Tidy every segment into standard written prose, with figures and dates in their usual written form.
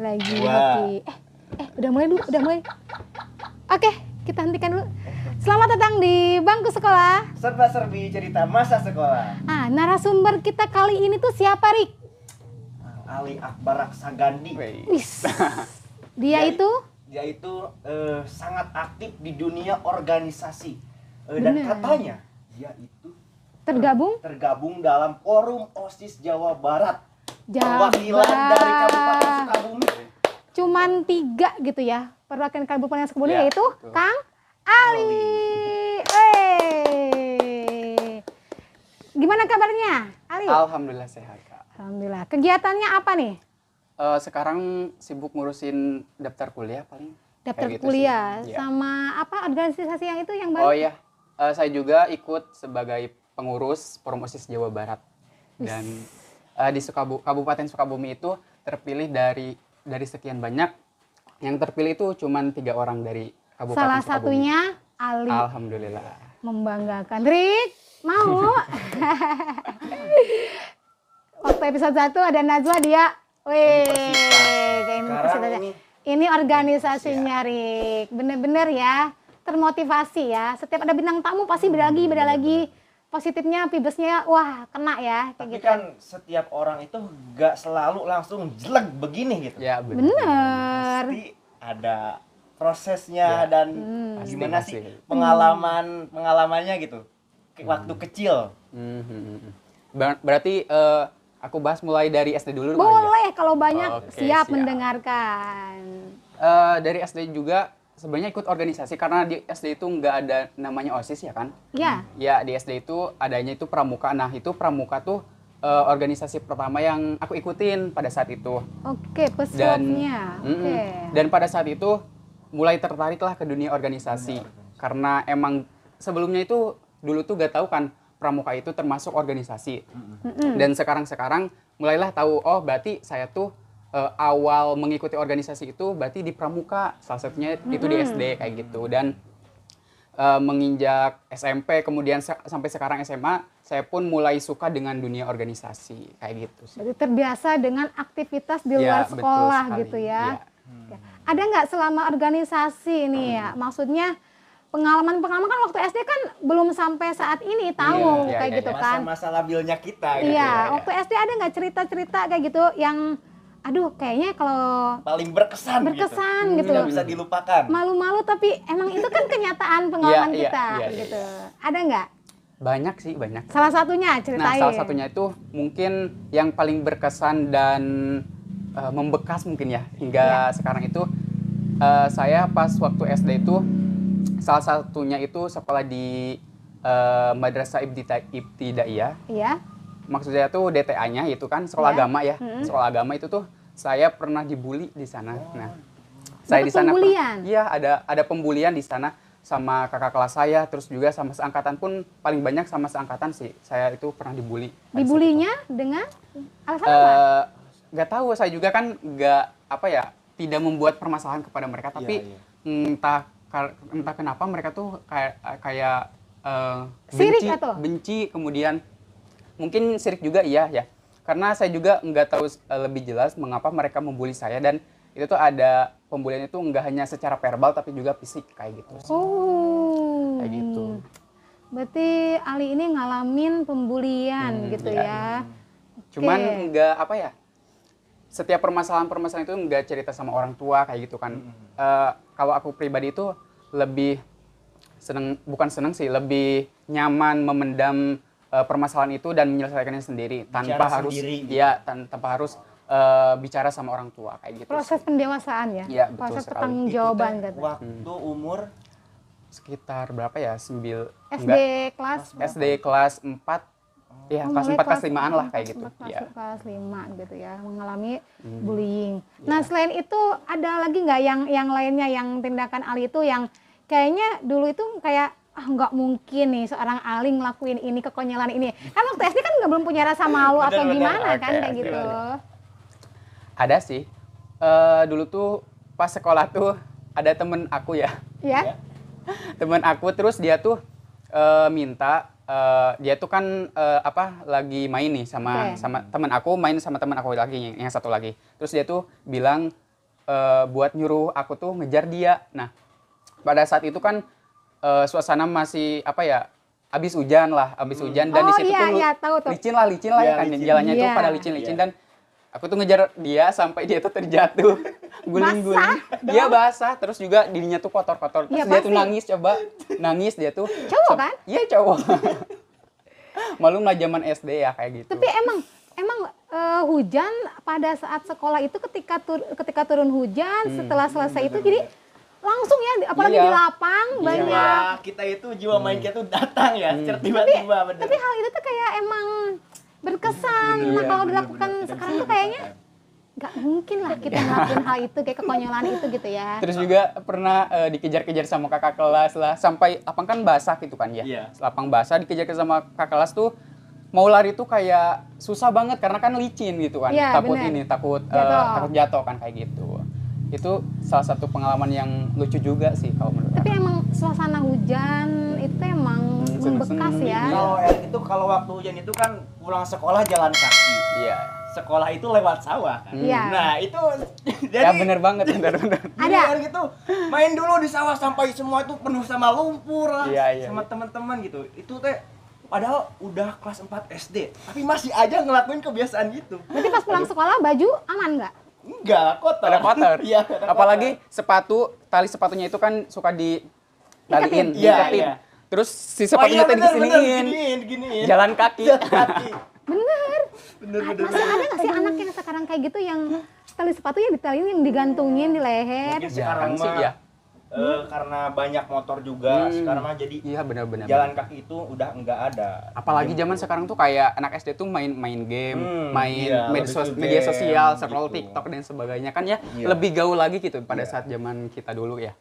Lagi happy. Udah mulai dulu, udah mulai. Oke, kita hentikan dulu. Selamat datang di bangku sekolah. Serba-serbi cerita masa sekolah. Narasumber kita kali ini tuh siapa, Rik? Ali Akbar Raksagandi. Wis. Dia itu sangat aktif di dunia organisasi. Dan katanya dia itu tergabung dalam forum OSIS Jawa Barat. Perwakilan dari Kabupaten Sukabumi. Cuman 3 gitu ya. Perwakilan Kabupaten Sukabumi Ya, yaitu betul. Kang Ali. Gimana kabarnya, Ali? Alhamdulillah sehat, Kak. Alhamdulillah. Kegiatannya apa nih? Sekarang sibuk ngurusin daftar kuliah paling. Daftar Kayak gitu kuliah sih. Iya. sama apa organisasi yang itu yang baru? Oh iya, saya juga ikut sebagai pengurus Forum OSIS Jawa Barat. Dan di Kabupaten Sukabumi itu terpilih dari sekian banyak. Yang terpilih itu cuma 3 orang dari Kabupaten Salah Sukabumi. satunya Ali. Alhamdulillah. Membanggakan. Rik, mau? Waktu episode 1 ada Najwa, dia Sekarang ini organisasinya, Rik. Bener-bener ya, termotivasi ya. Setiap ada bintang tamu pasti beda lagi. Positifnya, pibesnya, wah kena ya. Kayak Tapi gitu. kan setiap orang itu gak selalu langsung jelek begini gitu. Ya, benar. Bener. Pasti ada prosesnya Ya. dan Pasti, gimana pasti. sih pengalamannya gitu. Waktu kecil. Berarti aku bahas mulai dari SD dulu kali ya? Boleh kalau banyak Oke, siap siap. mendengarkan. Dari SD juga sebenarnya ikut organisasi karena di SD itu nggak ada namanya OSIS ya kan? Ya. Ya di SD itu adanya itu pramuka. Nah itu pramuka tuh organisasi pertama yang aku ikutin pada saat itu. Oke, pesulapnya. Oke. Dan pada saat itu mulai tertariklah ke dunia organisasi karena emang sebelumnya itu dulu tuh gak tahu kan pramuka itu termasuk organisasi. Dan sekarang mulailah tahu, oh berarti saya tuh awal mengikuti organisasi itu berarti di pramuka, salah satunya itu di SD kayak gitu. Dan menginjak SMP kemudian sampai sekarang SMA, saya pun mulai suka dengan dunia organisasi kayak gitu sih. Berarti terbiasa dengan aktivitas di Ya, luar betul sekolah sekali. gitu ya. Ya. Ya. Ada nggak selama organisasi nih ya? Maksudnya pengalaman kan waktu SD kan belum sampai saat ini tahu Iya, kayak iya, gitu iya. kan. Masa-masa labilnya kita gitu. Iya, waktu SD ada nggak cerita-cerita kayak gitu yang aduh kayaknya kalau Paling berkesan gitu. Tidak bisa dilupakan. Malu-malu tapi emang itu kan kenyataan pengalaman Iya, kita iya, gitu. Ada nggak? Banyak sih, banyak. Salah satunya Nah, ceritain. salah satunya itu mungkin yang paling berkesan dan membekas mungkin ya hingga sekarang itu saya pas waktu SD itu salah satunya itu sekolah di Madrasah Ibtidaiyah. Iya. Maksudnya tuh DTA-nya itu kan sekolah Ya. agama ya. Sekolah agama itu tuh saya pernah dibully di sana. Nah, saya di Dapat sana pembulian? Iya, ada pembulian di sana sama kakak kelas saya, terus juga sama seangkatan pun paling banyak sama seangkatan sih. Saya itu pernah dibully. Dibulinya dengan alasan apa? Nggak tahu, saya juga kan nggak tidak membuat permasalahan kepada mereka, tapi entah kenapa mereka tuh kayak Sirik atau? benci, kemudian mungkin sirik juga iya ya. Karena saya juga nggak tahu lebih jelas mengapa mereka membuli saya, dan itu tuh ada pembulian itu nggak hanya secara verbal tapi juga fisik kayak gitu. Oh. Kayak gitu. Berarti Ali ini ngalamin pembulian gitu ya. Cuman Oke. nggak setiap permasalahan itu nggak cerita sama orang tua kayak gitu kan. Kalau aku pribadi itu lebih bukan seneng sih, lebih nyaman memendam permasalahan itu dan menyelesaikannya sendiri tanpa harus bicara sama orang tua kayak gitu. Proses pendewasaan ya. Iya, betul Proses sekali. pertanggungjawaban Itu teh gitu. waktu umur Sekitar berapa ya? SD kelas SD kelas 4. Ya, kelas 4 kelas 5-an lah kayak gitu. Kelas, Ya. kelas 5 gitu ya, mengalami bullying. Nah, selain itu ada lagi nggak yang lainnya yang tindakan Ali itu yang kayaknya dulu itu kayak nggak mungkin nih seorang Ali ngelakuin ini, kekonyolan ini. Kan waktu SD kan belum punya rasa malu atau Bener-bener. gimana kan Oke, kayak oke, gitu. Ada sih. Dulu tuh pas sekolah tuh ada temen aku ya. Ya? Temen aku terus dia tuh minta dia tuh kan lagi main nih sama teman aku, main sama teman aku lagi yang satu lagi. Terus dia tuh bilang buat nyuruh aku tuh ngejar dia. Nah, pada saat itu kan suasana masih habis hujan dan di situ tuh licin lah ya kan, jalannya tuh pada licin-licin dan aku tuh ngejar dia sampai dia tuh terjatuh, guling-guling. Dia basah, terus juga dirinya tuh kotor-kotor. Terus dia tuh nangis dia tuh. Cowok kan? Iya cowok. Malum lah zaman SD ya kayak gitu. Tapi emang hujan pada saat sekolah itu ketika turun hujan setelah selesai itu jadi langsung ya, apalagi di lapang banyak. Kita itu jiwa main kita tuh datang ya, secara tiba-tiba. Tapi hal itu tuh kayak emang berkesan. Nah kalau dilakukan sekarang tuh kayaknya nggak mungkin lah kita ngelakuin hal itu, kayak kekonyolan itu gitu ya. Terus juga pernah dikejar-kejar sama kakak kelas lah, sampai lapang kan basah gitu kan ya. Lapang basah dikejar-kejar sama kakak kelas tuh, mau lari tuh kayak susah banget karena kan licin gitu kan. Takut jatuh kan kayak gitu. Itu salah satu pengalaman yang lucu juga sih kalau menurut aku. Tapi emang suasana hujan itu emang membekas ya. Kalau itu waktu hujan itu kan pulang sekolah jalan kaki. Iya. Sekolah itu lewat sawah kan. Iya. Nah, itu jadi bener banget. Ada gitu. Main dulu di sawah sampai semua itu penuh sama lumpur lah. Sama teman-teman gitu. Itu teh padahal udah kelas 4 SD, tapi masih aja ngelakuin kebiasaan gitu. Berarti pas pulang sekolah baju aman nggak? Enggak, kotor. Pada kotor. Iya, apalagi tali sepatunya itu kan suka ditaliin, Iya. Terus si sepatunya tadi disiniin. Giniin. Jalan kaki. Bener. Masih ada nggak sih anak yang sekarang kayak gitu yang tali sepatunya ditaliin, digantungin di leher? Mungkin sekarang sih ya. Karena banyak motor juga sekarang mah jadi benar-benar jalan kaki itu udah enggak ada. Apalagi zaman sekarang tuh kayak anak SD tuh main game, media sosial, scroll gitu. TikTok dan sebagainya kan ya, lebih gaul lagi gitu pada saat zaman kita dulu ya.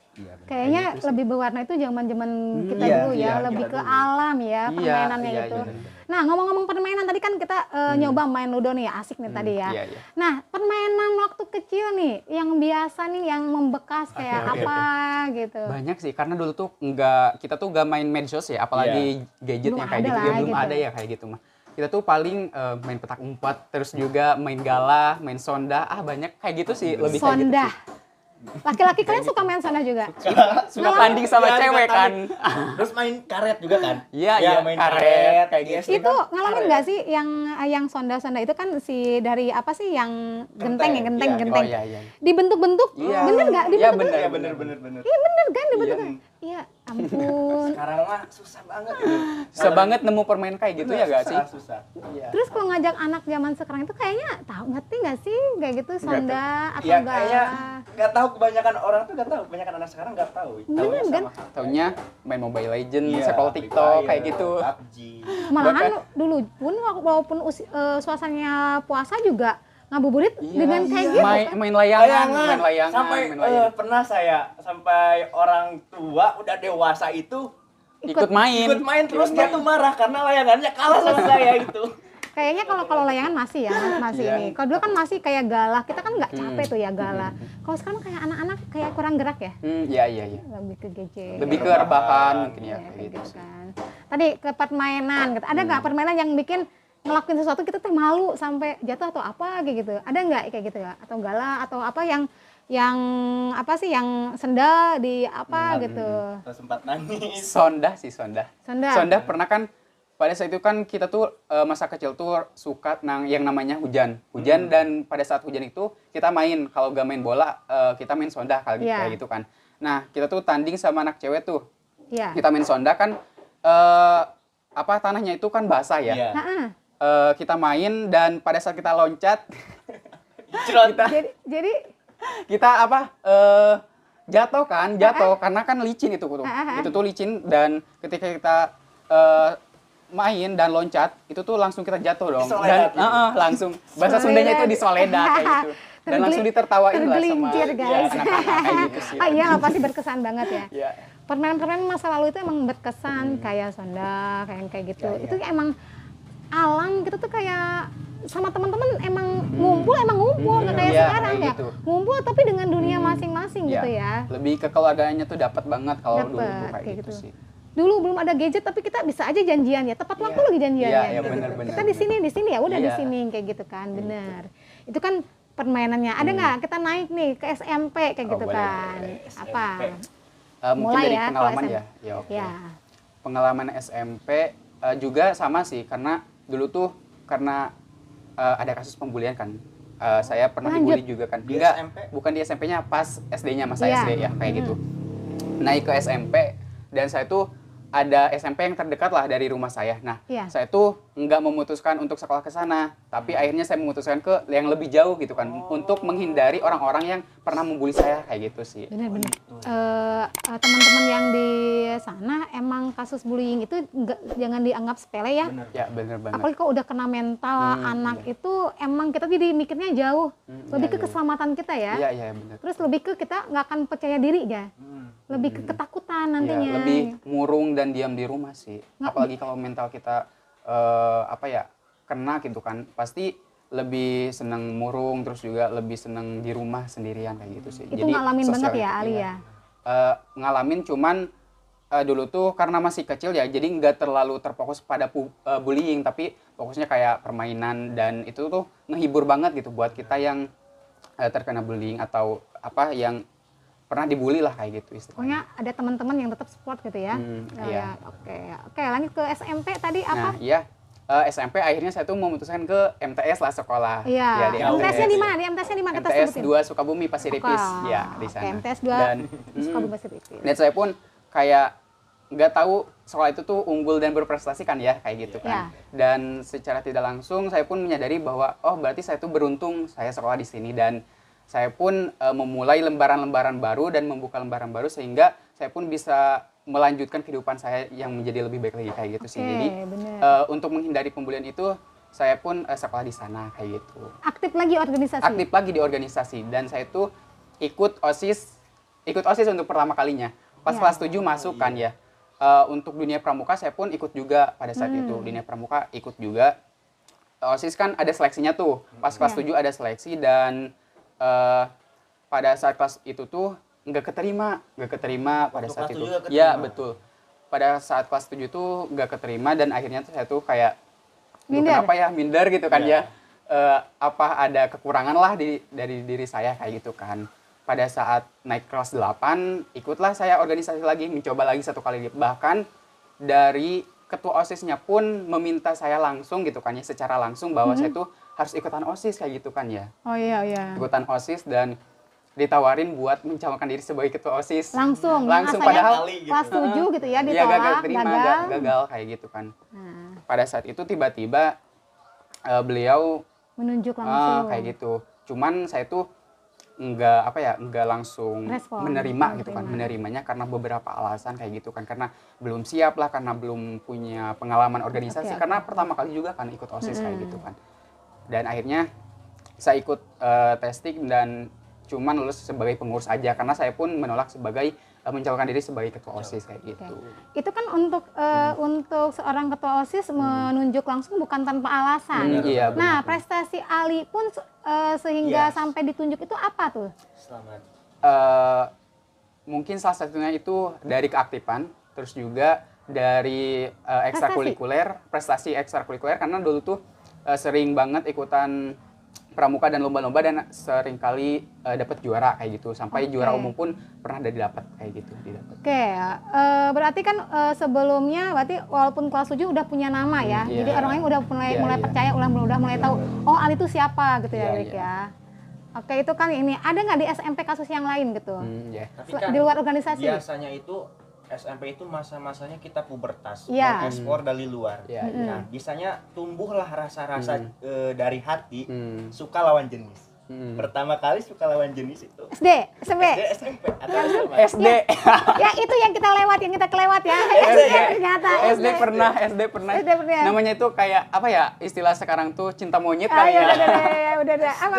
Kayaknya lebih berwarna itu zaman-zaman kita dulu ya, lebih ke alam ya permainannya itu. Nah, ngomong-ngomong permainan tadi kan kita nyoba main ludo nih ya, asik nih tadi ya. Nah, permainan waktu kecil nih yang biasa nih yang membekas kayak apa gitu. Banyak sih, karena dulu tuh kita tuh nggak main medsos ya, apalagi gadget yang kayak gitu ya, belum ada ya kayak gitu mah. Kita tuh paling main petak umpet, terus juga main gala, main sonda, banyak kayak gitu sih, lebih kayak gitu sih. Laki-laki kalian suka main sonda juga? Suka tanding sama cewek kan. Terus main karet juga kan? Iya, main karet kayak gitu. Itu ngalamin nggak sih yang sonda-sonda itu kan dari apa sih yang genteng. Oh, iya. Dibentuk-bentuk, bener nggak? Iya bener. Iya bener kan dibentuk. Iya, ampun. Sekarang mah susah banget gitu. Susah banget nemu permainan kayak gitu ya nggak sih? Susah. Terus kalau ngajak anak zaman sekarang itu kayaknya ngerti nggak sih kayak gitu sonda atau ya, enggak? Kayaknya nggak tahu, kebanyakan orang tuh nggak tahu, kebanyakan anak sekarang nggak tahu. Bener kan? Taunya main Mobile Legends, scroll TikTok kayak gitu. PUBG. Malahan dulu pun walaupun suasananya puasa juga ngabuburit dengan kayak gitu. Main layangan. Sampai pernah saya sampai orang tua udah dewasa itu ikut main terus dia tuh marah karena layangannya kalah sama saya itu. Kayaknya kalau layangan masih ini. Kalau dulu kan masih kayak gala, kita kan nggak capek tuh ya gala. Kalau sekarang kayak anak-anak kayak kurang gerak ya. Iya. Lebih ke gadget. Lebih ke rebahan mungkin ya kayak gitu kan. Tadi ke permainan, ada nggak permainan yang bikin ngelakuin sesuatu kita tuh malu sampai jatuh atau apa kayak gitu? Ada nggak kayak gitu ya? Atau gala atau apa yang apa sih yang sendal di apa gitu? Sempat nangis. Sonda pernah kan pada saat itu kan kita tuh masa kecil tuh suka yang namanya hujan dan pada saat hujan itu kita main, kalau gak main bola kita main sonda kayak gitu kan. Nah kita tuh tanding sama anak cewek tuh. Kita main sonda kan tanahnya itu kan basah ya. Kita main dan pada saat kita loncat kita jatuh karena kan licin itu tuh. Itu tuh licin dan ketika kita main dan loncat itu tuh langsung kita jatuh dong. Dan langsung bahasa Sundanya itu disoledat kayak gitu. Dan langsung ditertawain lah sama anak-anak kayak gitu sih. Iya, pasti berkesan banget ya. Permainan-permainan masa lalu itu emang berkesan kayak sonda, kayak gitu. Itu emang alam kita tuh kayak sama teman-teman emang ngumpul nggak kayak sekarang ya. Gitu. Ngumpul tapi dengan dunia masing-masing gitu ya. Lebih ke keluarganya tuh dapat banget kalau dulu kayak gitu sih. dulu belum ada gadget tapi kita bisa aja janjian ya, tepat waktu lagi janjian Iya, ya. iya, benar-benar. Kita di sini ya udah di Iya. sini kayak gitu kan, bener. Itu kan permainannya. Ada nggak kita naik nih ke SMP kayak gitu boleh, kan? Apa? Mungkin Mulai dari ya, pengalaman kalau ya. Ya, oke. Ya. Pengalaman SMP juga sama sih, karena dulu tuh karena ada kasus pembulian kan. Saya pernah Lanjut. dibully juga kan. Di Enggak, SMP? bukan di SMP-nya, pas SD-nya, masa Iya. SD ya kayak gitu. Naik ke SMP dan saya tuh ada SMP yang terdekat lah dari rumah saya. Nah, Iya. saya tuh nggak memutuskan untuk sekolah ke sana, tapi akhirnya saya memutuskan ke yang lebih jauh gitu kan, untuk menghindari orang-orang yang pernah membuli saya kayak gitu sih. Benar-benar. Teman-teman yang di sana emang kasus bullying itu jangan dianggap sepele ya. Bener. Ya, bener banget. Apalagi kalau udah kena mental anak itu emang kita jadi mikirnya jauh. Lebih ke keselamatan kita ya. Iya, iya, bener. Terus lebih ke kita nggak akan percaya diri ya. Lebih ke ketakutan nantinya. Ya, lebih murung dan diam di rumah sih. Nggak- Apalagi kalau mental kita kena gitu kan, pasti lebih seneng murung, terus juga lebih seneng di rumah sendirian kayak gitu sih. Itu ngalamin banget ya Ali iya. ya. Ngalamin, cuman dulu tuh karena masih kecil ya, jadi nggak terlalu terfokus pada bullying, tapi fokusnya kayak permainan, dan itu tuh ngehibur banget gitu buat kita yang terkena bullying atau apa yang pernah dibully lah kayak gitu istilahnya. Pokoknya ada teman-teman yang tetap support gitu ya. Iya. Oke, lanjut ke SMP tadi apa? Nah, iya. SMP akhirnya saya tuh memutuskan ke MTS lah sekolah. Iya. Ya, di MTS-nya di mana? Di MTS-nya di mana kita MTS sebutin? 2 Sukabumi Pasiripis. Oke. Ya, di sana. Oke, MTS 2 Dan Sukabumi Pasiripis. dan saya pun kayak nggak tahu sekolah itu tuh unggul dan berprestasi kan ya, kayak gitu kan. Dan secara tidak langsung saya pun menyadari bahwa oh berarti saya tuh beruntung saya sekolah di sini, dan saya pun memulai lembaran-lembaran baru dan membuka lembaran baru sehingga saya pun bisa melanjutkan kehidupan saya yang menjadi lebih baik lagi kayak gitu sih. Jadi untuk menghindari pembulian itu saya pun sekolah di sana kayak gitu. Aktif lagi organisasi? Aktif lagi di organisasi, dan saya tuh ikut OSIS untuk pertama kalinya. Pas Ya. kelas 7 masuk kan ya. Untuk dunia pramuka saya pun ikut juga pada saat itu. Dunia pramuka ikut juga. OSIS kan ada seleksinya tuh. Pas kelas 7 ada seleksi, dan pada saat kelas itu tuh nggak keterima pada Waktu saat kelas itu. 7 nggak keterima? Ya, betul. Pada saat kelas 7 tuh nggak keterima, dan akhirnya tuh saya tuh kayak "Duh, Minder. kenapa ya minder gitu kan Iya. ya. Apa ada kekurangan lah dari diri saya kayak gitu kan. Pada saat naik kelas 8, ikutlah saya organisasi lagi, mencoba lagi satu kali. Bahkan dari ketua OSIS-nya pun meminta saya langsung gitu kan ya, secara langsung bahwa saya tuh harus ikutan OSIS kayak gitu kan ya. Oh iya, iya. Ikutan OSIS dan ditawarin buat mencalonkan diri sebagai ketua OSIS. Langsung Langsung, yang asalnya padahal kelas 7 gitu ya, Iya, ditolak, terima, gagal. gagal kayak gitu kan. Nah, Pada saat itu tiba-tiba beliau menunjuk langsung. kayak gitu. Cuman saya tuh nggak langsung Respon, menerima gitu kan, menerima. menerimanya karena beberapa alasan kayak gitu kan, karena belum siap lah, karena belum punya pengalaman organisasi, Oke, karena pertama kali juga kan ikut OSIS kayak gitu kan. Dan akhirnya saya ikut testing dan cuman lulus sebagai pengurus aja, karena saya pun menolak sebagai mencalonkan diri sebagai ketua OSIS kayak gitu. Itu kan untuk seorang ketua OSIS menunjuk langsung bukan tanpa alasan. Iya, Nah, benar. prestasi Ali pun sehingga Yes. sampai ditunjuk itu apa tuh? Selamat. Mungkin salah satunya itu dari keaktifan, terus juga dari ekstrakurikuler, prestasi ekstrakurikuler, karena dulu tuh sering banget ikutan pramuka dan lomba-lomba, dan sering kali dapat juara kayak gitu, sampai juara umum pun pernah didapat kayak gitu, didapat. Oke, berarti kan sebelumnya berarti walaupun kelas 7 udah punya nama ya. Iya. Jadi orang lain udah mulai Iya, iya. percaya, udah mulai tahu oh Ali itu siapa gitu ya, Iya, Rik iya. ya. Oke, itu kan ini ada nggak di SMP kasus yang lain gitu? Ya. Tapi kan Di luar organisasi? biasanya itu SMP itu masa-masanya kita pubertas, Iya. mengekspor dari luar. Iya, Nah, biasanya tumbuhlah rasa-rasa dari hati suka lawan jenis. Hmm. Pertama kali suka lawan jenis itu SD, SMP. SD, SMP atau SMA? SD. Ya itu yang kita kelewat ya. SD ternyata. SD pernah. SD pernah. Namanya itu kayak apa ya, istilah sekarang tuh cinta monyet Ah, kali ya, ya. udah. Apa?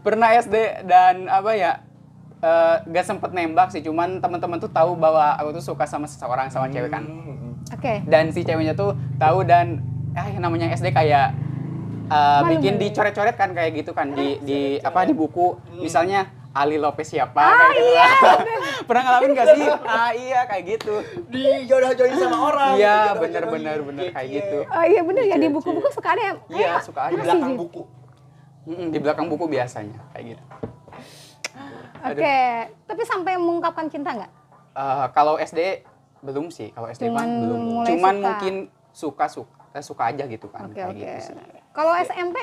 Pernah SD, dan apa ya, gak sempet nembak sih, cuman teman-teman tuh tahu bahwa aku tuh suka sama seseorang, sama cewek kan. Oke. Dan si ceweknya tuh tahu, dan namanya SD kayak bikin dicoret-coret kan kayak gitu kan di buku, misalnya Ali Lopez siapa kayak gitu. iya. Pernah ngalamin gak sih? Iya kayak gitu. Dijodoh-jodohin sama orang. Iya, dijodoh-jodohin. bener kayak Cie-cie. gitu. Oh iya bener ya, di buku-buku suka ada ya. Iya, suka ada Di belakang buku. Di belakang buku biasanya kayak gitu. Oke, tapi sampai mengungkapkan cinta nggak? Kalau SD belum sih, kalau SD Cuman mah belum. mulai Cuman suka. mungkin suka aja gitu kan, Oke, kayak oke. gitu sih. Kalau SMP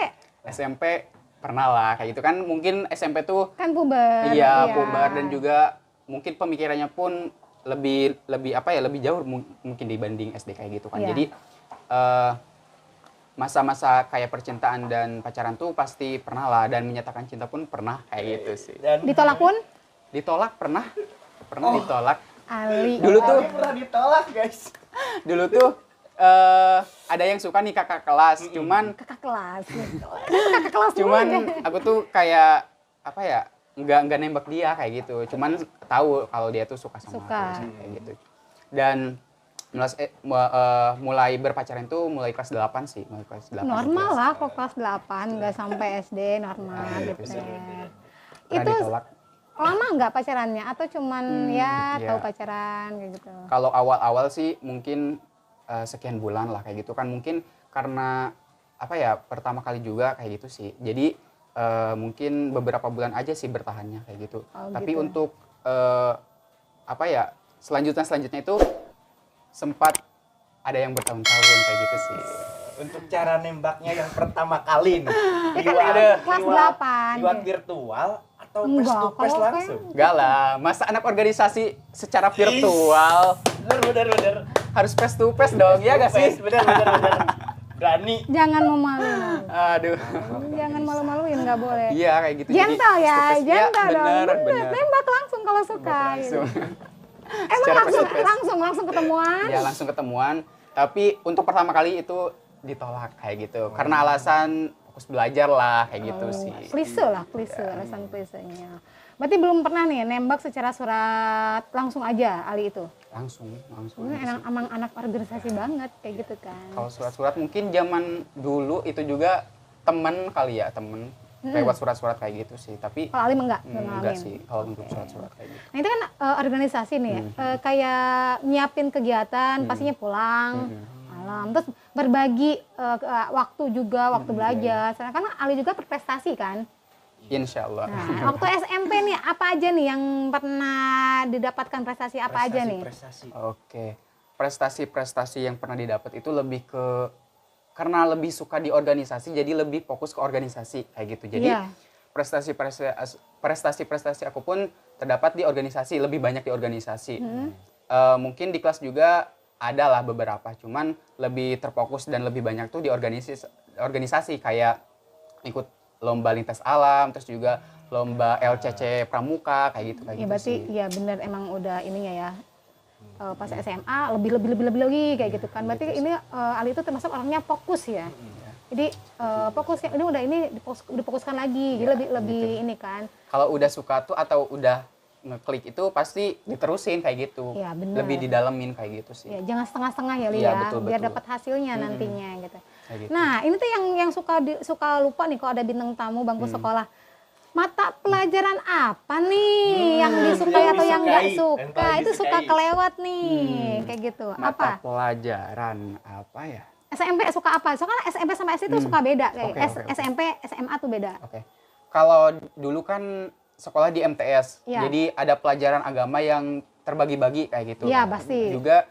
SMP pernah lah kayak gitu kan, mungkin SMP tuh kan puber. iya puber dan juga mungkin pemikirannya pun lebih apa ya, lebih jauh mungkin dibanding SD kayak gitu kan. Iya. Jadi masa-masa kayak percintaan dan pacaran tuh pasti pernah lah, dan menyatakan cinta pun pernah kayak gitu sih. Dan Ditolak pun? Ditolak pernah ditolak. Ali. Dulu tuh Ali pernah ditolak, guys. dulu tuh ada yang suka nih kakak kelas, cuman Kakak kelas. Kakak kelas dulu cuman aja. aku tuh kayak apa ya, nggak nembak dia kayak gitu, cuman tahu kalau dia tuh suka sama Suka. aku sih, kayak gitu. Dan mulai berpacaran tuh mulai kelas 8 sih, mulai kelas 8. Normal lah kok kelas 8, nggak sampai SD, normal gitu. Pernah Itu ditolak. lama nggak pacarannya atau cuman ya iya. tahu pacaran kayak gitu? Kalau awal-awal sih mungkin sekian bulan lah kayak gitu kan, mungkin karena apa ya, pertama kali juga kayak gitu sih. Jadi mungkin beberapa bulan aja sih bertahannya kayak gitu. Oh, Tapi gitu. untuk apa ya, selanjutnya itu sempat ada yang bertahun-tahun kayak gitu sih. Untuk cara nembaknya yang pertama kali nih. Ya kan kelas 8. Lewat virtual atau face Enggak, to face kalau langsung? Enggak lah, masa anak organisasi secara virtual Bener. harus face to face dong, ya gak sih? Bener. Berani. Jangan memaluin. Aduh. Jangan malu-maluin, nggak boleh. Iya kayak gitu. Gentle ya, face-to-face. Iya, gentle dong. bener. Tembak langsung kalau suka. Gitu. Langsung. Emang Secara langsung face-to-face. langsung ketemuan? Ya langsung ketemuan, tapi untuk pertama kali itu ditolak kayak gitu. Karena alasan fokus belajar lah kayak gitu sih. Klise lah, alasan klisenya. Berarti belum pernah nih nembak secara surat langsung aja Ali itu? Langsung. Ini emang anak organisasi banget kayak gitu kan. Kalau surat-surat mungkin zaman dulu itu juga temen kali ya, lewat surat-surat kayak gitu sih. Tapi Kalau Ali enggak enggak sih kalau untuk surat-surat kayak gitu. Nah itu kan organisasi nih ya, kayak nyiapin kegiatan, pastinya pulang malam, terus berbagi waktu juga, waktu belajar. Karena kan Ali juga berprestasi kan. Insya Allah. Nah, waktu SMP nih apa aja nih yang pernah didapatkan prestasi apa aja nih? Prestasi. Oke, prestasi-prestasi yang pernah didapat itu lebih ke karena lebih suka di organisasi, jadi lebih fokus ke organisasi kayak gitu. Jadi Iya. prestasi-prestasi aku pun terdapat di organisasi, lebih banyak di organisasi. Mungkin di kelas juga ada lah beberapa, cuman lebih terfokus dan lebih banyak tuh di organisasi kayak ikut lomba lintas alam, terus juga lomba LCC Pramuka kayak gitu Ya berarti sih. ya benar emang udah ininya ya. Pas SMA lebih lagi kayak gitu kan. Berarti ini Ali itu termasuk orangnya fokus ya. Jadi fokusnya ini difokuskan lagi. Jadi lebih ini kan. Kalau udah suka tuh atau udah ngeklik itu pasti diterusin kayak gitu. Iya, bener. Lebih didalemin kayak gitu sih. Ya jangan setengah-setengah ya Li Iya, ya, betul, biar betul. dapat hasilnya nantinya gitu. Kayak gitu. Nah, ini tuh yang suka lupa nih kalau ada bintang tamu bangku sekolah. Mata pelajaran apa nih yang disukai yang atau yang nggak disukai, suka? yang paling Itu suka disukai. kelewat nih, kayak gitu. Mata Apa? pelajaran apa ya? SMP suka apa? Soalnya SMP sama SD itu suka beda kayak Oke. SMP, SMA tuh beda. Oke. Kalau dulu kan sekolah di MTS, Iya. jadi ada pelajaran agama yang terbagi-bagi kayak gitu. Iya, pasti. Juga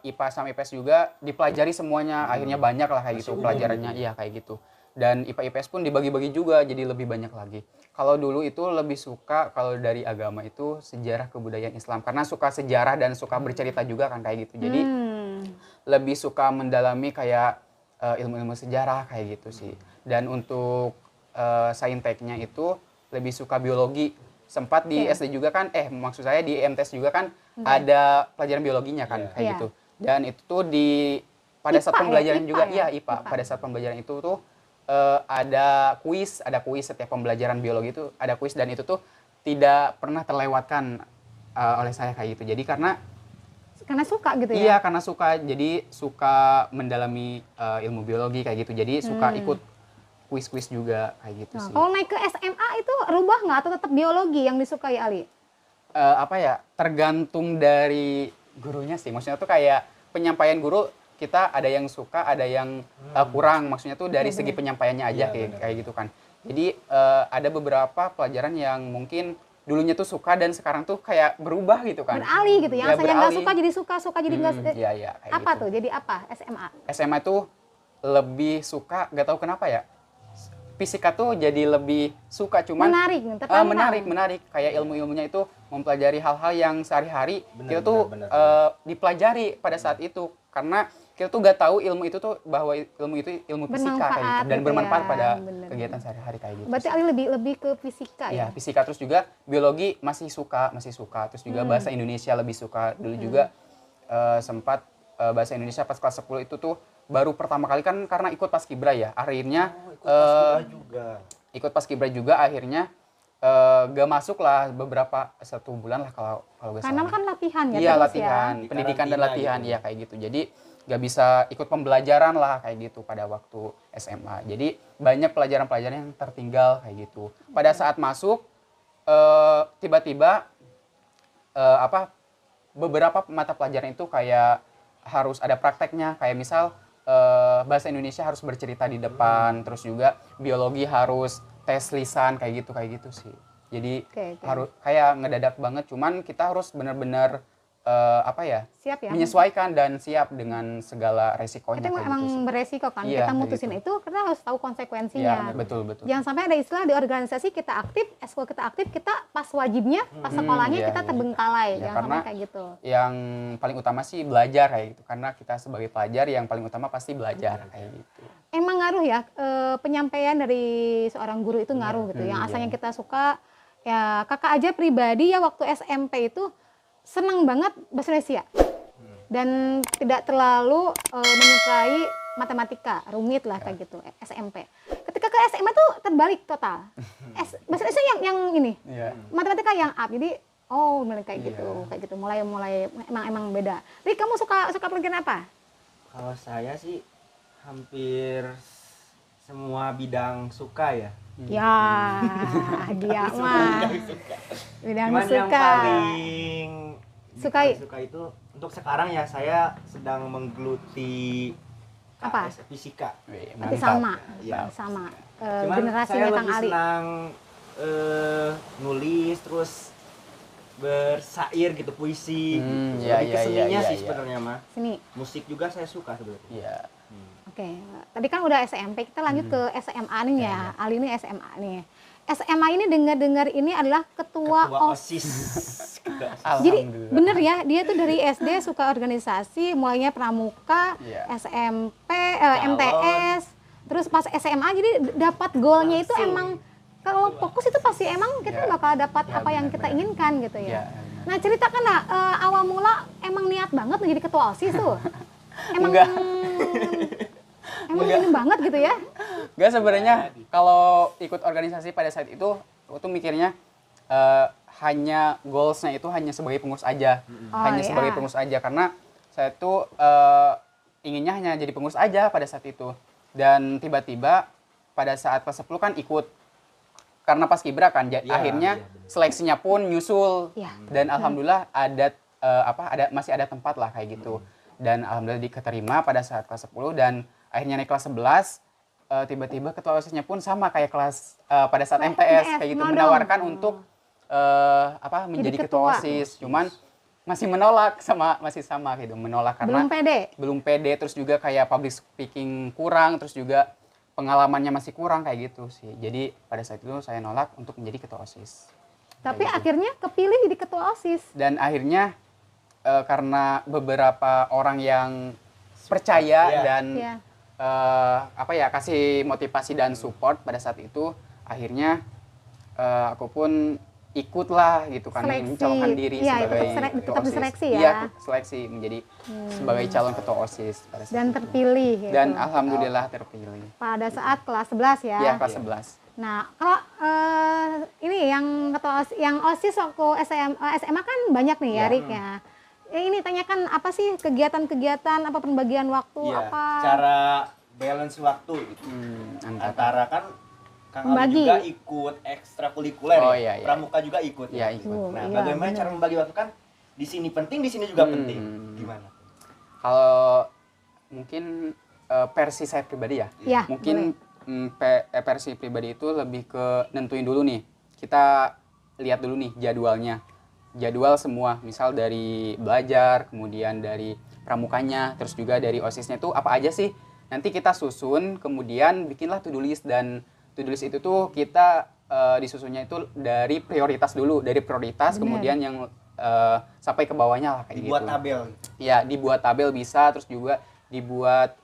IPA sama IPS juga dipelajari semuanya, akhirnya banyak lah kayak gitu pelajarannya, iya kayak gitu. Dan IPA IPS pun dibagi-bagi juga, jadi lebih banyak lagi. Kalau dulu itu lebih suka kalau dari agama itu sejarah kebudayaan Islam, karena suka sejarah dan suka bercerita juga kan kayak gitu. Jadi lebih suka mendalami kayak ilmu-ilmu sejarah kayak gitu sih. Dan untuk sainteknya itu lebih suka biologi. Sempat di SD juga kan, maksud saya di MTS juga kan ada pelajaran biologinya kan kayak Iya. gitu. Dan itu tuh pada IPA saat ya? pembelajaran juga, IPA ya? iya IPA. Pada saat pembelajaran itu tuh ada kuis setiap pembelajaran biologi itu ada kuis, dan itu tuh tidak pernah terlewatkan oleh saya kayak gitu. Jadi karena suka gitu ya. iya, karena suka, jadi suka mendalami ilmu biologi kayak gitu. Jadi suka ikut kuis-kuis juga kayak gitu Nah, sih. kalau naik ke SMA itu rubah nggak atau tetap biologi yang disukai Ali? Apa ya, tergantung dari gurunya sih. Maksudnya tuh kayak penyampaian guru, kita ada yang suka, ada yang kurang. Maksudnya tuh dari segi penyampaiannya aja kayak gitu kan. Jadi ada beberapa pelajaran yang mungkin dulunya tuh suka dan sekarang tuh kayak berubah gitu kan. Beralih gitu, yang Ya, asalnya nggak beralih. suka jadi suka jadi nggak Iya, kayak apa gitu. tuh? Jadi apa SMA? SMA tuh lebih suka, gak tahu kenapa ya. Fisika tuh jadi lebih suka, cuman Menarik, tertantang. menarik. Kayak ilmu-ilmunya itu mempelajari hal-hal yang sehari-hari kita tuh bener. dipelajari pada saat itu, karena kita tuh gak tahu ilmu itu tuh bahwa ilmu itu ilmu fisika kayak gitu, dan gitu bermanfaat ya, pada bener. kegiatan sehari-hari kayak gitu. Berarti Ali lebih ke fisika Ya, ya? fisika, terus juga biologi masih suka, terus juga bahasa Indonesia lebih suka. Dulu juga sempat bahasa Indonesia pas kelas 10 itu tuh baru pertama kali kan, karena ikut paskibra ya. Akhirnya ikut paskibra juga akhirnya gak masuk lah beberapa 1 bulan lah kalau gak Karena salah. kan latihan ya Iya, terus latihan, Di pendidikan dan karantina latihan gitu. ya kayak gitu. Jadi gak bisa ikut pembelajaran lah kayak gitu pada waktu SMA. Jadi banyak pelajaran-pelajaran yang tertinggal kayak gitu. Pada saat masuk tiba-tiba beberapa mata pelajaran itu kayak harus ada prakteknya, kayak misal bahasa Indonesia harus bercerita di depan, terus juga biologi harus tes lisan kayak gitu sih. Jadi Oke. harus kayak ngedadak banget, cuman kita harus benar-benar Siap ya? menyesuaikan dan siap dengan segala resikonya Itu kayak emang gitu sih. beresiko kan, Iya, kita kayak mutusin gitu. itu kita harus tahu Iya, konsekuensinya. betul. Jangan sampai ada istilah di organisasi kita aktif, eskul kita aktif, kita pas wajibnya, pas sekolahnya iya, kita iya. terbengkalai. Ya, Jangan karena sampai kayak gitu. yang paling utama sih belajar kayak gitu, karena kita sebagai pelajar yang paling utama pasti belajar kayak gitu. Emang ngaruh ya, penyampaian dari seorang guru itu ngaruh gitu. Yang asalnya kita suka, ya kakak aja pribadi ya waktu SMP itu senang banget bahasa Indonesia. Dan tidak terlalu menyukai matematika, rumit lah kayak gitu, SMP. Ketika ke SMA tuh terbalik total. Bahasa Indonesia yang ini, Iya. matematika yang up. Jadi mulai kayak gitu, mulai emang beda. Jadi kamu suka pelajaran apa? Kalau saya sih hampir semua bidang suka ya. Ya, dia mah bidang Cuman yang suka. paling Sukai. suka itu untuk sekarang ya, saya sedang menggeluti Apa? KS fisika. Wih, Berarti mantap. sama, Iya. sama. Cuman Generasinya saya Kang lebih Ali. senang nulis, terus bersair gitu, puisi gitu. Iya, Lebih ke iya, seninya iya, sih iya. sebenarnya mah. Sini. Musik juga saya suka sebenarnya. Iya. Oke, tadi kan udah SMP, kita lanjut ke SMA nih ya. Ali ini SMA nih. SMA ini dengar-dengar ini adalah ketua OSIS. Jadi Alhamdulillah. bener ya, dia tuh dari SD suka organisasi, mulainya pramuka, Iya. SMP, MTS, terus pas SMA jadi dapat goalnya itu Langsung. emang kalau fokus itu pasti emang kita Iya. bakal dapat Iya, apa yang kita benar-benar. inginkan gitu Iya, ya. benar. Nah ceritakan lah, awal mula emang niat banget menjadi ketua OSIS tuh. Emang Enggak. emang Enggak. ini banget gitu ya. Gak, sebenarnya kalau ikut organisasi pada saat itu, aku tuh mikirnya hanya goalsnya itu hanya sebagai pengurus aja, hanya iya. sebagai pengurus aja, karena saya tuh inginnya hanya jadi pengurus aja pada saat itu. Dan tiba-tiba pada saat kelas 10 kan ikut, karena paskibra kan, Iya, akhirnya iya, benar. seleksinya pun nyusul, Iya. dan alhamdulillah masih ada tempat lah kayak gitu. Dan alhamdulillah diterima pada saat kelas 10, dan akhirnya naik kelas 11, tiba-tiba ketua OSIS-nya pun sama kayak kelas pada saat MTS kayak gitu, nodong. menawarkan untuk menjadi Jadi ketua ketua. OSIS. Cuman masih menolak, masih sama gitu, menolak karena Belum pede. belum pede, terus juga kayak public speaking kurang, terus juga pengalamannya masih kurang kayak gitu sih. Jadi pada saat itu saya nolak untuk menjadi ketua OSIS. Tapi Kayak gitu. akhirnya kepilih jadi ketua OSIS. Dan akhirnya karena beberapa orang yang percaya Iya. dan Iya. kasih motivasi dan support pada saat itu, akhirnya aku pun ikutlah gitu kan, Seleksi. mencalonkan diri Iya, sebagai tetap ketua tetap OSIS. diseleksi Iya, ya. seleksi menjadi sebagai calon ketua OSIS pada saat Dan itu. terpilih gitu. Dan alhamdulillah terpilih. Pada saat kelas 11 ya. Iya, kelas 11. Nah, kalau ini yang ketua OSIS, yang OSIS waktu SMA kan banyak nih ya, Iya. Rik ya. Ini tanyakan apa sih kegiatan-kegiatan, apa pembagian waktu, Iya, apa? cara balance waktu gitu. Antara kan Kang Ali Membagi. juga ikut ekstrakurikuler Oh, ya. iya, iya. Pramuka juga ikut. Iya, ya. ikut. Nah, Iya, bagaimana bener. cara membagi waktu kan di sini penting, di sini juga penting. Gimana? Kalau mungkin versi saya pribadi ya, Iya, mungkin versi pribadi itu lebih ke nentuin dulu nih. Kita lihat dulu nih jadwalnya. Jadwal semua, misal dari belajar, kemudian dari pramukanya, terus juga dari OSIS-nya itu apa aja sih. Nanti kita susun, kemudian bikinlah to-do list, dan to-do list itu tuh kita disusunnya itu dari prioritas dulu, dari prioritas Bener. kemudian yang sampai ke bawahnya lah kayak Dibuat gitu. tabel. Ya, dibuat tabel bisa, terus juga dibuat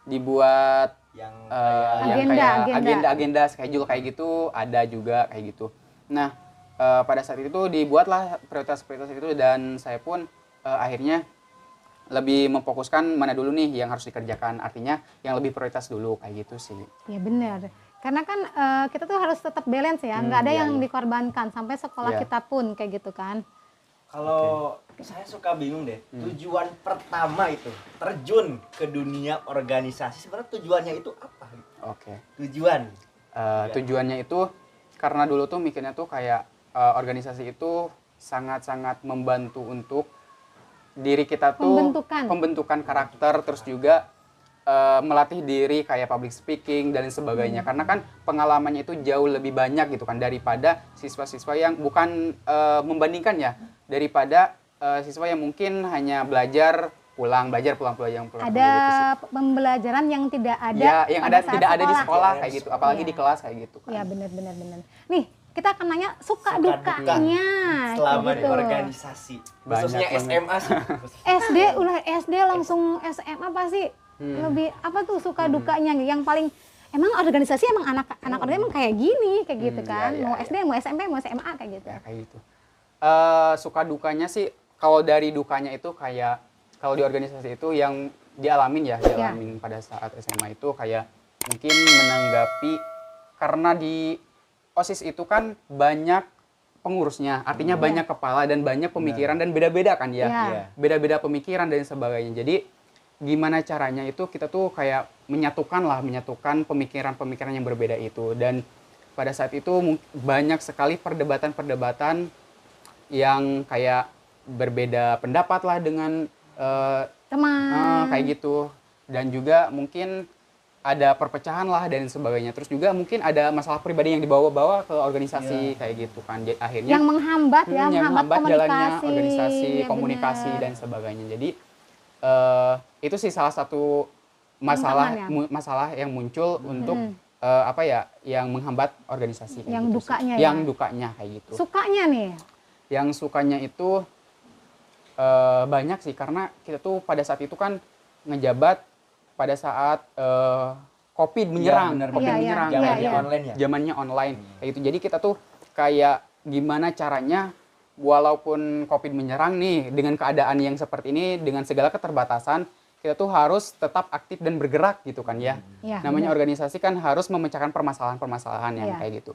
Yang yang Agenda, kayak agenda. agenda schedule kayak gitu ada juga kayak gitu. Nah, pada saat itu dibuatlah prioritas-prioritas itu, dan saya pun akhirnya lebih memfokuskan mana dulu nih yang harus dikerjakan, artinya yang lebih prioritas dulu kayak gitu sih. Ya benar. Karena kan kita tuh harus tetap balance ya, nggak ada iya, yang iya. dikorbankan sampai sekolah Iya. kita pun kayak gitu kan. Kalau saya suka bingung deh, tujuan pertama itu terjun ke dunia organisasi, sebenarnya tujuannya itu apa? Oke. Tujuan. Tujuannya itu karena dulu tuh mikirnya tuh kayak organisasi itu sangat-sangat membantu untuk diri kita tuh pembentukan karakter, terus juga melatih diri kayak public speaking dan sebagainya. Karena kan pengalamannya itu jauh lebih banyak gitu kan daripada siswa-siswa yang bukan membandingkan ya, daripada siswa yang mungkin hanya belajar pulang Ada gitu sih. pembelajaran yang tidak ada Ya, yang pada ada saat tidak ada di sekolah Iya, kayak gitu, apalagi iya. di kelas kayak gitu kan. Iya benar. Nih kita akan nanya suka Suka dukanya selama kayak di gitu. organisasi. Banyak Khususnya banget. SMA sih. SD ulah SD langsung SMA pasti lebih apa tuh suka dukanya yang paling emang organisasi emang anak-anak organisasi emang kayak gini kayak gitu kan. iya, Mau iya. SD, mau SMP, mau SMA kayak gitu. Ya kayak gitu. Suka dukanya sih, kalau dari dukanya itu kayak kalau di organisasi itu yang dialamin pada saat SMA itu kayak mungkin menanggapi, karena di OSIS itu kan banyak pengurusnya, artinya banyak kepala dan banyak pemikiran dan beda-beda kan ya. Iya. Beda-beda pemikiran dan sebagainya. Jadi gimana caranya itu kita tuh kayak menyatukan pemikiran-pemikiran yang berbeda itu, dan pada saat itu banyak sekali perdebatan-perdebatan yang kayak berbeda pendapat lah dengan Teman. kayak gitu, dan juga mungkin ada perpecahan lah dan sebagainya. Terus juga mungkin ada masalah pribadi yang dibawa-bawa ke organisasi kayak gitu kan. Jadi akhirnya Yang menghambat ya, yang menghambat jalannya komunikasi. organisasi, Ya, komunikasi benar. dan sebagainya. Jadi itu sih salah satu Tantangan ya? masalah yang muncul untuk yang menghambat organisasi kayak Yang gitu sih. dukanya ya? Yang dukanya kayak gitu. Sukanya nih. Yang sukanya itu banyak sih, karena kita tuh pada saat itu kan ngejabat pada saat COVID menyerang, benar, COVID benar. menyerang, Iya, Zamannya iya. online ya. zamannya online. Kayak gitu. Jadi kita tuh kayak gimana caranya walaupun COVID menyerang nih, dengan keadaan yang seperti ini, dengan segala keterbatasan, kita tuh harus tetap aktif dan bergerak gitu kan ya. Iya, Namanya benar. organisasi kan harus memecahkan permasalahan-permasalahan yang Iya. kayak gitu.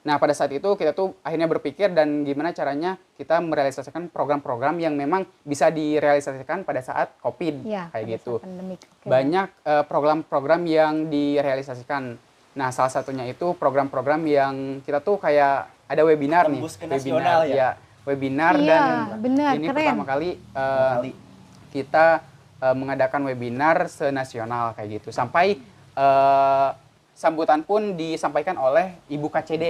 Nah, pada saat itu kita tuh akhirnya berpikir dan gimana caranya kita merealisasikan program-program yang memang bisa direalisasikan pada saat COVID Iya, kayak pada gitu. saat pandemik. Oke. Banyak program-program yang direalisasikan. Nah, salah satunya itu program-program yang kita tuh kayak ada webinar nih, Tembus ke nasional ya? webinar. Iya, Dan benar, ini keren. pertama kali kali. kita mengadakan webinar senasional kayak gitu. Sampai sambutan pun disampaikan oleh Ibu KCD,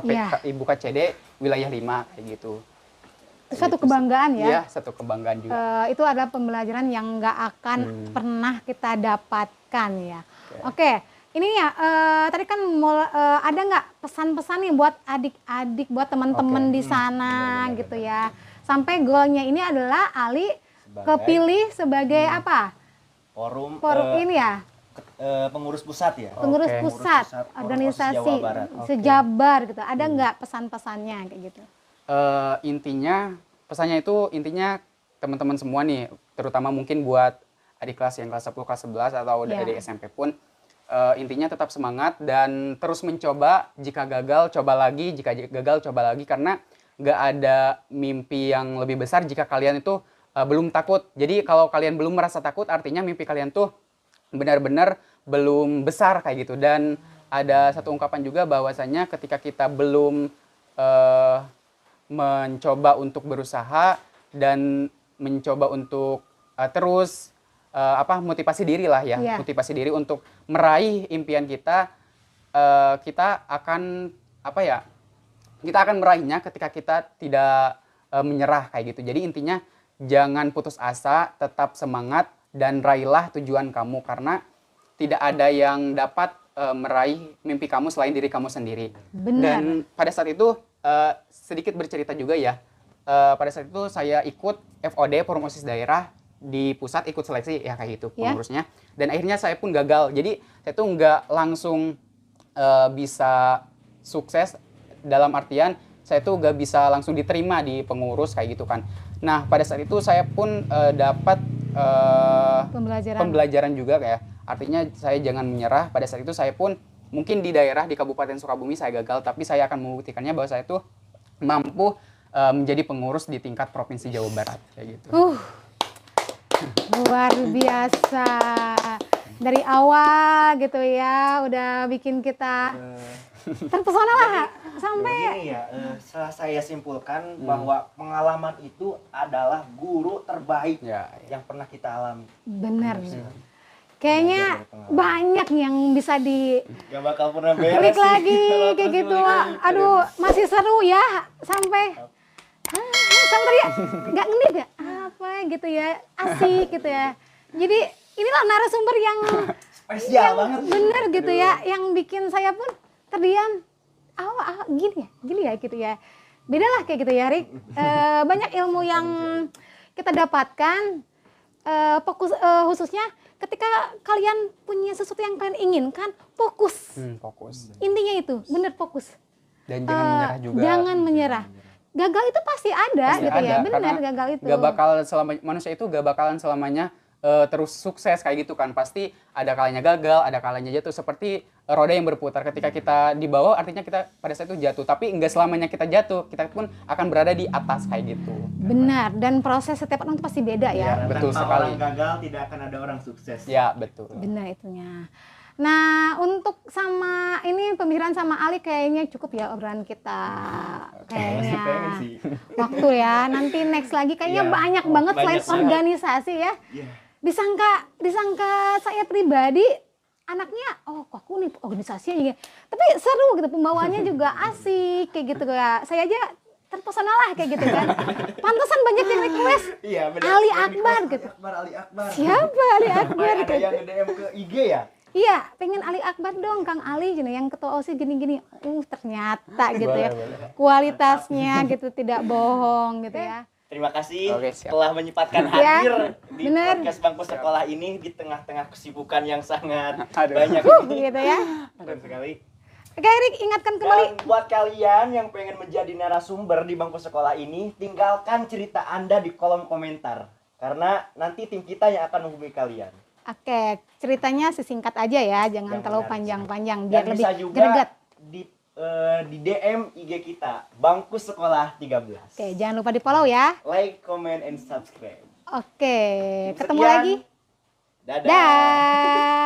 Iya. Ibu KCD wilayah 5 kayak gitu. Satu kebanggaan ya. Iya, satu kebanggaan juga. Itu adalah pembelajaran yang nggak akan pernah kita dapatkan ya. Oke, ini ya tadi kan ada nggak pesan-pesan nih buat adik-adik, buat teman-teman di sana gitu ya. Sampai goalnya ini adalah Ali kepilih sebagai apa? Forum Ini ya, pengurus pusat ya. pengurus Oke. pusat Pengurus pusat organisasi Jawa Barat. sejabar gitu. Ada nggak pesan-pesannya kayak gitu? Intinya intinya teman-teman semua nih, terutama mungkin buat adik kelas yang kelas 10, kelas 11 atau Iya. adik SMP pun, intinya tetap semangat dan terus mencoba. Jika gagal coba lagi, jika gagal coba lagi, karena nggak ada mimpi yang lebih besar jika kalian itu belum takut. Jadi kalau kalian belum merasa takut, artinya mimpi kalian tuh benar-benar belum besar kayak gitu. Dan ada satu ungkapan juga bahwasanya ketika kita belum mencoba untuk berusaha dan mencoba untuk terus motivasi diri lah ya, Iya. motivasi diri untuk meraih impian kita, kita akan kita akan meraihnya ketika kita tidak menyerah kayak gitu. Jadi intinya jangan putus asa, tetap semangat dan raihlah tujuan kamu karena tidak ada yang dapat meraih mimpi kamu selain diri kamu sendiri. Benar. Dan pada saat itu sedikit bercerita juga ya. Pada saat itu saya ikut FOD Forum OSIS daerah di pusat, ikut seleksi ya kayak gitu pengurusnya. Dan akhirnya saya pun gagal. Jadi saya tuh nggak langsung bisa sukses, dalam artian saya tuh nggak bisa langsung diterima di pengurus kayak gitu kan. Nah pada saat itu saya pun dapat pembelajaran juga kayak, artinya saya jangan menyerah. Pada saat itu saya pun mungkin di daerah di Kabupaten Sukabumi saya gagal, tapi saya akan membuktikannya bahwa saya tuh mampu menjadi pengurus di tingkat Provinsi Jawa Barat kayak gitu. Luar biasa. Dari awal gitu ya, udah bikin kita terpesona lah sampai Begini ya, saya simpulkan bahwa pengalaman itu adalah guru terbaik yang pernah kita alami. bener. Kayaknya banyak yang bisa Gak bakal pernah beres dikulik sih. lagi Kalau kayak terus gitu. balik lagi. Aduh, masih seru ya sampai sampai ya nggak ngenit ya apa gitu ya, asik gitu ya. Jadi inilah narasumber yang Spesial banget. bener gitu ya, yang bikin saya pun terdiam. Gini ya gitu ya. Beda lah kayak gitu ya, Rik. Banyak ilmu yang kita dapatkan, khususnya ketika kalian punya sesuatu yang kalian inginkan, fokus. Fokus. Intinya itu, bener fokus. Dan jangan menyerah juga. Jangan menyerah. Gagal itu pasti ada Pasti gitu ya, ada, benar karena gagal itu. manusia itu gak bakalan selamanya terus sukses kayak gitu kan. Pasti ada kalanya gagal, ada kalanya jatuh, seperti roda yang berputar. Ketika kita di bawah artinya kita pada saat itu jatuh, tapi enggak selamanya kita jatuh, kita pun akan berada di atas kayak gitu. Benar, dan proses setiap orang itu pasti beda ya. Betul tanpa sekali. orang gagal tidak akan ada orang sukses. Ya, betul. Benar itunya. Nah, untuk sama ini pembicaraan sama Ali kayaknya cukup ya obrolan kita. Kayaknya. Pengen sih. Waktu ya, nanti next lagi kayaknya Iya. banyak banget selain Banyak banget. organisasi ya. Iya. Disangka saya pribadi anaknya, oh kok aku nih organisasi aja. Tapi seru gitu, pembawaannya juga asik kayak gitu ya. Saya aja terpesona lah kayak gitu kan. Pantesan banyak yang request Iya, benar. Ali Yang Akbar request gitu. Ali Akbar. Siapa Ali Akbar? Ada yang nge-DM ke IG ya? Iya, pengen Ali Akbar dong, Kang Ali gitu, yang ketua OSIS gini-gini. Ternyata gitu ya. Kualitasnya gitu, tidak bohong gitu ya. Terima kasih Oke, siap. telah menyempatkan Ya, hadir di bener. podcast Bangku Sekolah ini di tengah-tengah kesibukan yang sangat Aduh. banyak Gitu ya. Betul sekali. Oke, Rik, ingatkan kembali. Dan buat kalian yang pengen menjadi narasumber di Bangku Sekolah ini, tinggalkan cerita Anda di kolom komentar. Karena nanti tim kita yang akan menghubungi kalian. Oke, ceritanya sesingkat aja ya, jangan Yang terlalu menarik. panjang-panjang Dan biar lebih bisa juga greget. di DM IG kita, Bangku Sekolah 13. Oke, jangan lupa di-follow ya. Like, comment, and subscribe. Oke, ketemu Sekian. lagi. Dadah. Dah.